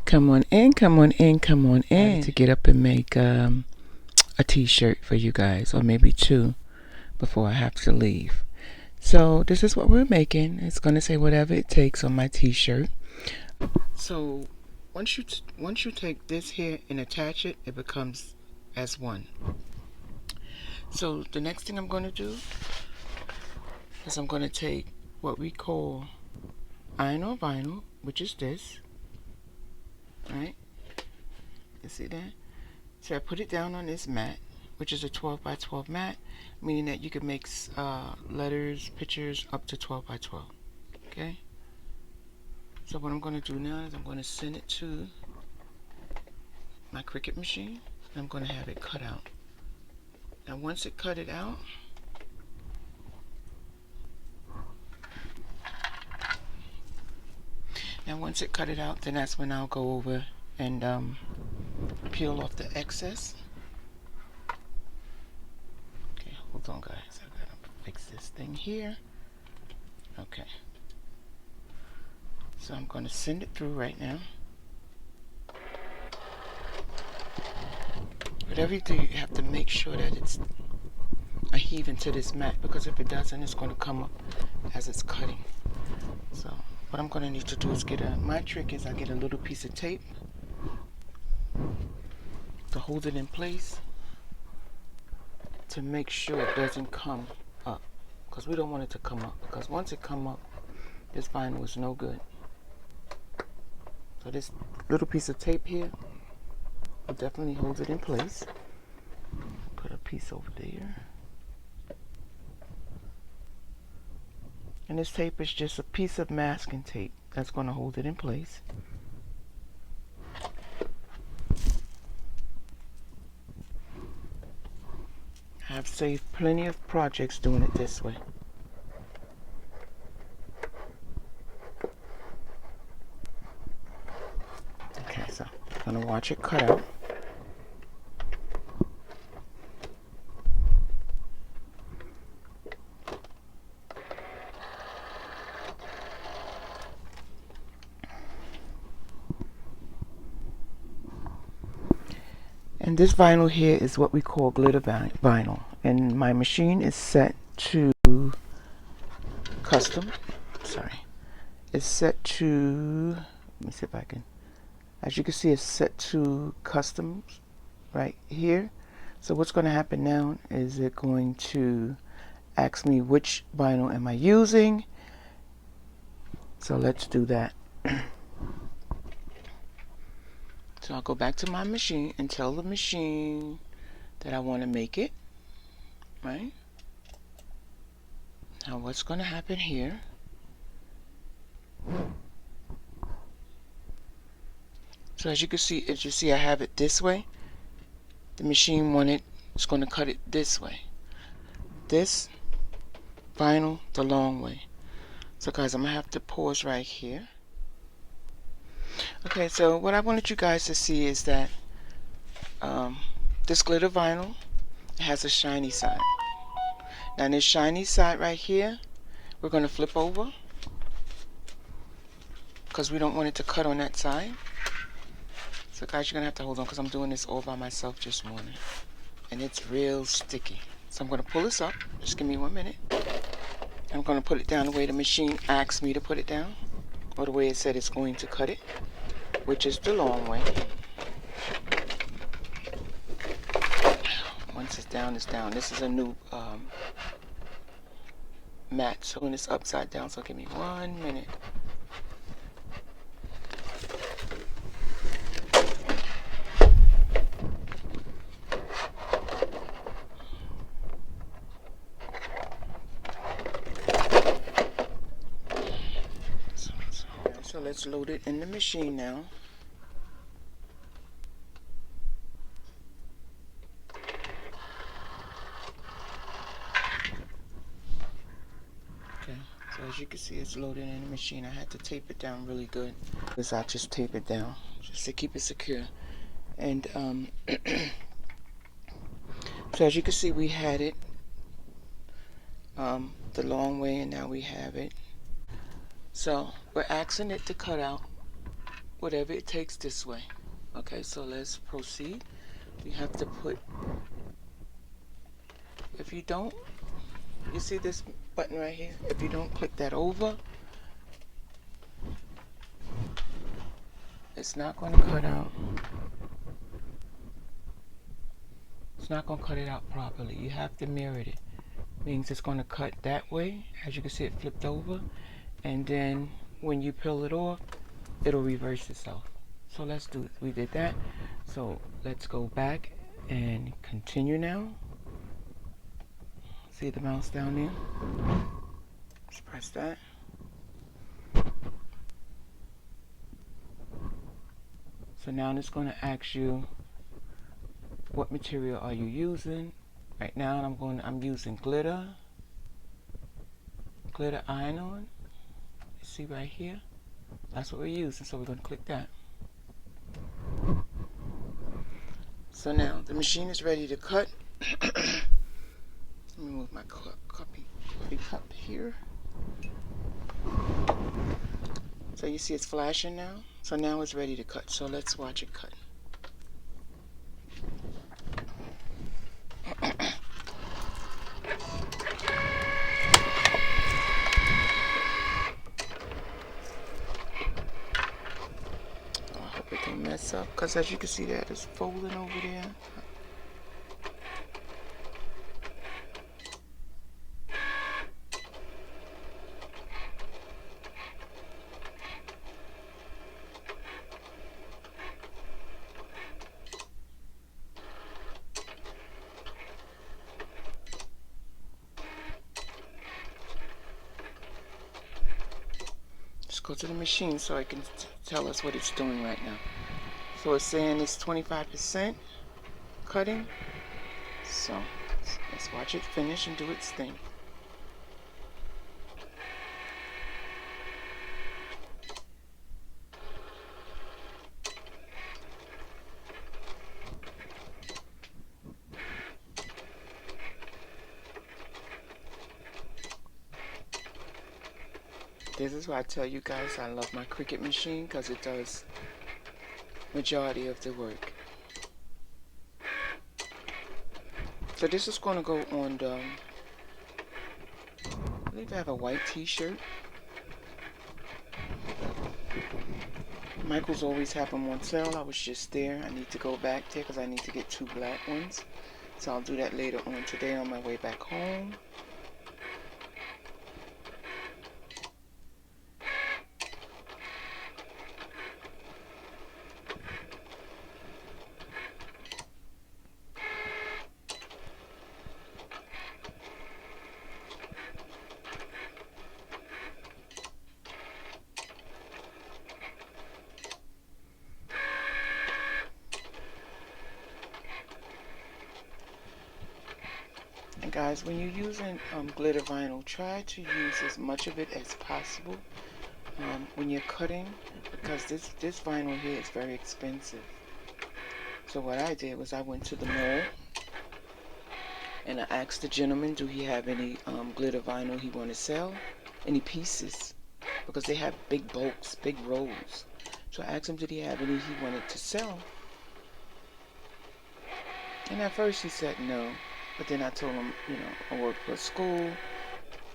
Come on in, come on in, come on in. To get up and make a t-shirt for you guys, or maybe two, before I have to leave. So this is what we're making. It's gonna say whatever it takes on my t-shirt. So once you take this here and attach it, it becomes as one. So the next thing I'm gonna do is I'm gonna take what we call iron on vinyl, which is this, right? You see that? So I put it down on this mat, which is a 12 by 12 mat, meaning that you can make letters, pictures up to 12 by 12. Okay? So what I'm going to do now is I'm going to send it to my Cricut machine, and I'm going to have it cut out. Now once it cut it out, then that's when I'll go over and peel off the excess. Okay, hold on guys, I gotta fix this thing here. Okay, so I'm going to send it through right now. Whatever you do, you have to make sure that it's adhering to this mat, because if it doesn't, it's going to come up as it's cutting. So what I'm going to need to do is my trick is I get a little piece of tape to hold it in place, to make sure it doesn't come up, because we don't want it to come up, because once it come up, this vinyl is no good. So this little piece of tape here will definitely hold it in place. Put a piece over there. And this tape is just a piece of masking tape that's going to hold it in place. I've saved plenty of projects doing it this way. Okay, so I'm going to watch it cut out. And this vinyl here is what we call glitter vinyl. And my machine is set to custom. Sorry. It's set to, let me see if I can, as you can see, it's set to custom right here. So what's going to happen now is it going to ask me which vinyl am I using. So let's do that. So I'll go back to my machine and tell the machine that I want to make it, right? Now what's going to happen here, so as you can see, I have it this way. The machine it's going to cut it this way. This vinyl the long way. So guys, I'm going to have to pause right here. Okay, so what I wanted you guys to see is that this glitter vinyl has a shiny side. Now this shiny side right here, we're going to flip over, because we don't want it to cut on that side. So guys, you're going to have to hold on, because I'm doing this all by myself this morning. And it's real sticky. So I'm going to pull this up. Just give me 1 minute. I'm going to put it down the way the machine asked me to put it down, or the way it said it's going to cut it, which is the long way. Once it's down, it's down. This is a new mat, so when it's upside down, so give me 1 minute. So let's load it in the machine now. Okay, so as you can see, it's loaded in the machine. I had to tape it down really good, because I just tape it down just to keep it secure. And so as you can see, we had it the long way, and now we have it. So we're asking it to cut out whatever it takes this way. Okay, so let's proceed. We have to put, if you don't, you see this button right here? If you don't click that over, it's not going to cut out. It's not going to cut it out properly. You have to mirror it. Means it's going to cut that way. As you can see, it flipped over. And then when you peel it off, it'll reverse itself. So let's do it. We did that. So let's go back and continue now. See the mouse down there? Let's press that. So now it's going to ask you, what material are you using? Right now I'm using glitter iron-on. You see right here? That's what we're using, so we're going to click that. So now the machine is ready to cut. Let me move my coffee cup here. So you see it's flashing now. So now it's ready to cut. So let's watch it cut. I hope it don't mess up, because as you can see that it's folding over there. Go to the machine so it can tell us what it's doing right now. So it's saying it's 25% cutting. So let's watch it finish and do its thing. This is why I tell you guys I love my Cricut machine, because it does majority of the work. So this is going to go on the, I believe I have a white t-shirt. Michael's always have them on sale. I was just there. I need to go back there because I need to get 2 black ones. So I'll do that later on today on my way back home. And guys, when you're using glitter vinyl, try to use as much of it as possible when you're cutting, because this vinyl here is very expensive. So what I did was I went to the mall and I asked the gentleman, do he have any glitter vinyl he want to sell, any pieces, because they have big bulks, big rolls. So I asked him, did he have any he wanted to sell? And at first he said no. But then I told him, you know, I work for a school,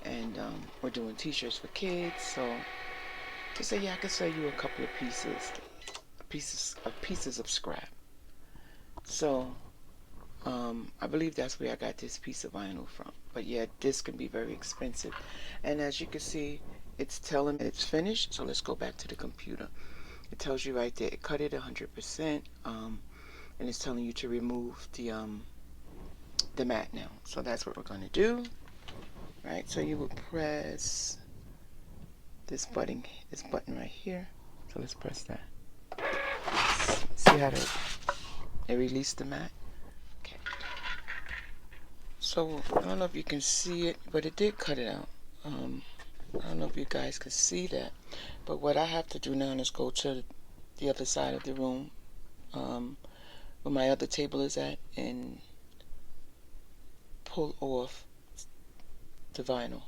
and we're doing t-shirts for kids, so he said, yeah, I could sell you a couple of pieces of scrap. So I believe that's where I got this piece of vinyl from. But yeah, this can be very expensive. And as you can see, it's telling me it's finished. So let's go back to the computer. It tells you right there, it cut it 100%, and it's telling you to remove the mat now. So that's what we're going to do. Right, so you would press this button right here. So let's press that. See how it released the mat? Okay. So I don't know if you can see it, but it did cut it out. I don't know if you guys can see that, but what I have to do now is go to the other side of the room, where my other table is at, and pull off the vinyl.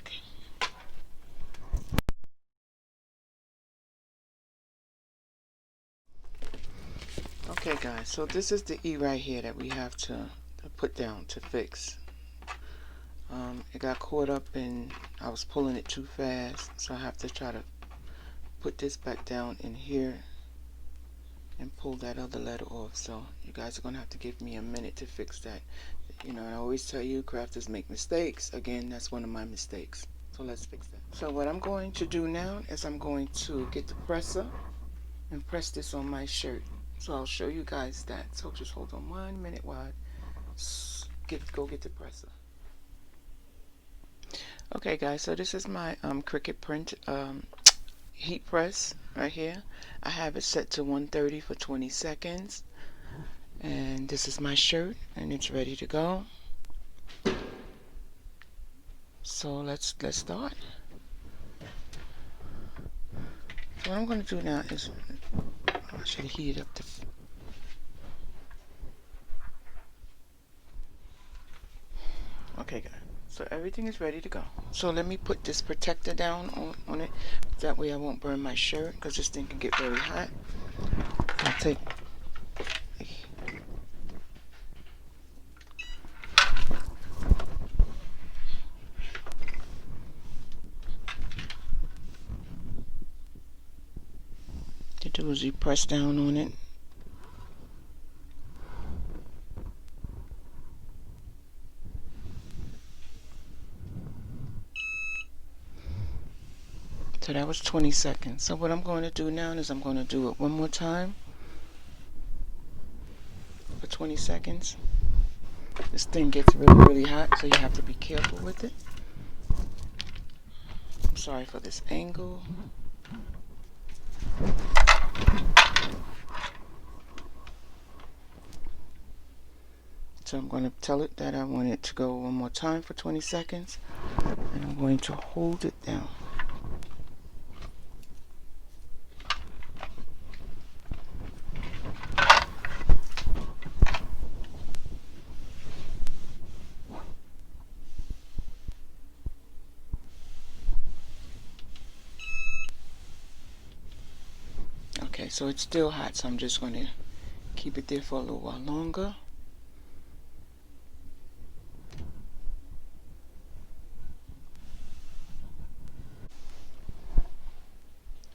Okay. guys, so this is the E right here that we have to put down to fix. It got caught up and I was pulling it too fast, so I have to try to put this back down in here and pull that other letter off. So you guys are gonna have to give me a minute to fix that. You know, I always tell you crafters make mistakes. Again, that's one of my mistakes. So let's fix that. So what I'm going to do now is I'm going to get the presser and press this on my shirt. So I'll show you guys that. So just hold on 1 minute while I go get the presser. Okay guys, so this is my Cricut print heat press right here. I have it set to 130 for 20 seconds. And this is my shirt and it's ready to go. So let's start. So what I'm going to do now is I should heat it up to okay guys, so everything is ready to go. So let me put this protector down on it, that way I won't burn my shirt, because this thing can get very hot. I'll take to do is you press down on it. So that was 20 seconds. So what I'm going to do now is I'm going to do it one more time for 20 seconds. This thing gets really hot, so you have to be careful with it. I'm sorry for this angle. So I'm going to tell it that I want it to go one more time for 20 seconds, and I'm going to hold it down. Okay, so it's still hot, so I'm just going to keep it there for a little while longer.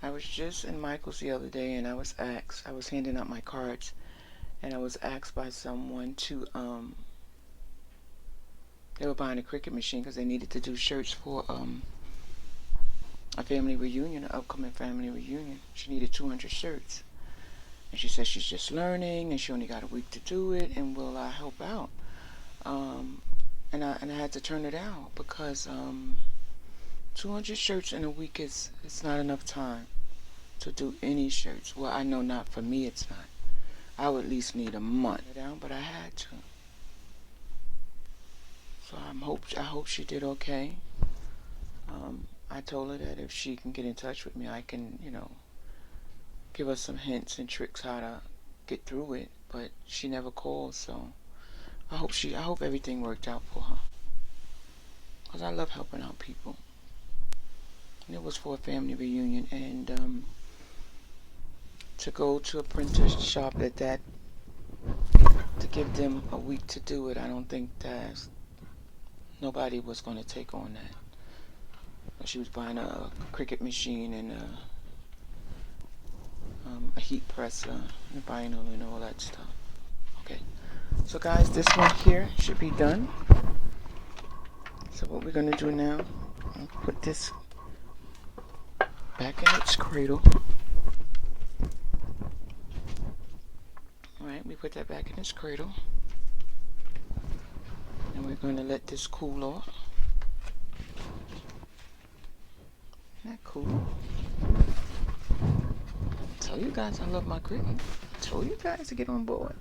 I was just in Michael's the other day and I was handing out my cards, and I was asked by someone to, they were buying a Cricut machine because they needed to do shirts for a family reunion, an upcoming family reunion. She needed 200 shirts. And she said she's just learning and she only got a week to do it, and will I help out? And I had to turn it down because 200 shirts in a week it's not enough time to do any shirts. Well, I know not for me, it's not. I would at least need a month down, but I had to. So I hope she did okay. I told her that if she can get in touch with me, I can, you know, give her some hints and tricks how to get through it. But she never called, so I hope everything worked out for her. Because I love helping out people. And it was for a family reunion, and to go to a printer shop at that, to give them a week to do it, I don't think that nobody was going to take on that. She was buying a Cricut machine and a heat presser and vinyl and all that stuff. Okay, so guys, this one here should be done. So what we're going to do now, I'll put this back in its cradle. Alright, we put that back in its cradle. And we're going to let this cool off. Isn't that cool? I tell you guys I love my Cricut. I told you guys to get on board.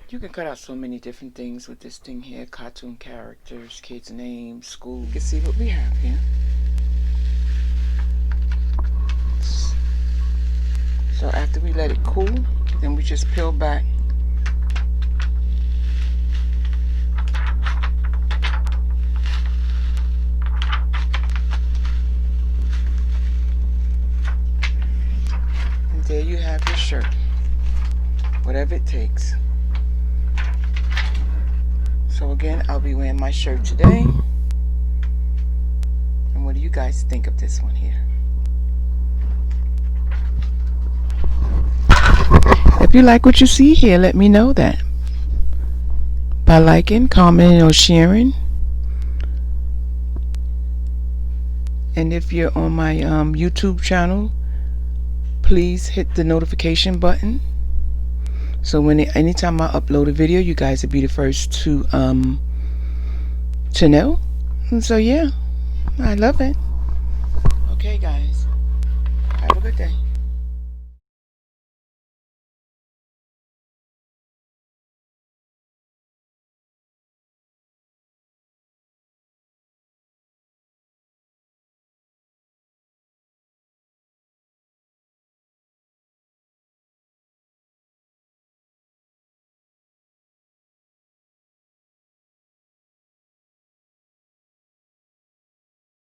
You can cut out so many different things with this thing here. Cartoon characters, kids' names, school. You can see what we have here. So after we let it cool, then we just peel back. And there you have your it takes. So again, I'll be wearing my shirt today. And what do you guys think of this one here? If you like what you see here, let me know that by liking, commenting, or sharing. And if you're on my YouTube channel, please hit the notification button. So anytime I upload a video, you guys will be the first to know. And so yeah, I love it. Okay guys, have a good day.